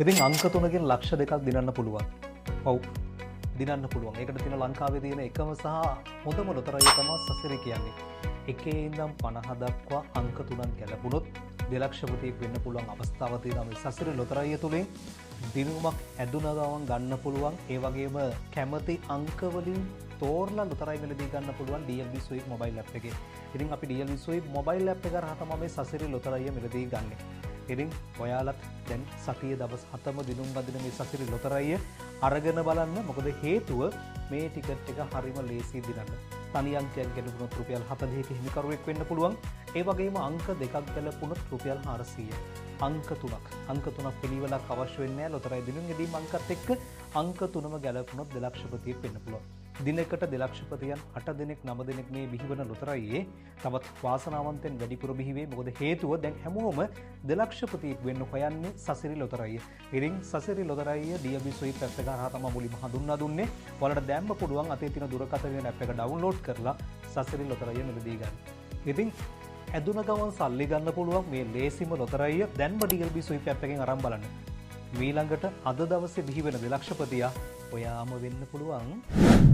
ඉතින් අංක 3කින් ලක්ෂ 2ක් දිනන්න පුළුවන්. ඔව්. දිනන්න පුළුවන්. ඒකට තියෙන ලංකාවේ තියෙන එකම සහ හොඳම ලොතරැයි තමයි සසිරි කියන්නේ. එකේ ඉඳන් 50 දක්වා අංක 3ක් ගැලපුණොත් දෙලක්ෂපතියෙක් වෙන්න පුළුවන් අවස්ථාව තියෙනවා මේ සසිරි ලොතරැයි තුලින්. දිනුමක් ඇදුන ගමන් ගන්න පුළුවන්. ඒ වගේම කැමති අංක වලින් තෝරලා ලොතරැයි මිලදී ගන්න පුළුවන් DLB Sweep mobile app එකේ. ඉතින් අපි DLB Sweep mobile app එක හරහා තමයි මේ සසිරි ලොතරැයි මිලදී ගන්නෙ. ඉතින් ඔයාලත් දැන් සතියේ දවස් 7ම දිනුම් බදින මේ සසිරි ලොතරැයි අරගෙන බලන්න. මොකද හේතුව මේ ටිකට් එක හරිම ලේසි දිනන්න. තනි අංකයක් ගැලපුණොත් රුපියල් 40ක හිමිකරුවෙක් වෙන්න පුළුවන්. ඒ වගේම අංක දෙකක් ගැලපුණොත් රුපියල් 400. අංක 3ක් පිළිවෙලක් අවශ්‍ය වෙන්නේ නැහැ ලොතරැයි දිනුම් ගෙදීම් අංකත් එක්ක අංක 3ම ගැලපුණොත් දෙලක්ෂපතියෙක් වෙන්න පුළුවන්. දිනකට දෙලක්ෂපතියන් 8 දිනක් 9 දිනක් මේ බිහිවන ලොතරැයියේ තවත් වාසනාවන්තෙන් වැඩිපුර බිහිවේ. මොකද හේතුව දැන් හැමෝම දෙලක්ෂපතියෙක් වෙන්න හොයන්නේ සසිරි ලොතරැයිය. ඉතින් සසිරි ලොතරැයිය DLB Sweep app එක හරහා තමයි මුලින්ම හඳුන්වා දුන්නේ. ඔයාලට දැම්ම පුළුවන් අතේ තියෙන දුරකථන app එක ඩවුන්ලෝඩ් කරලා සසිරි ලොතරැයිය මිලදී ගන්න. ඉතින් ඇදුන ගමන් සල්ලි ගන්න පුළුවන් මේ ලේසිම ලොතරැයිය දැන්ම DLB Sweep app එකෙන් අරන් බලන්න. ඊළඟට අද දවසේ බිහි වෙන දෙලක්ෂපතියා ඔයාම වෙන්න පුළුවන්.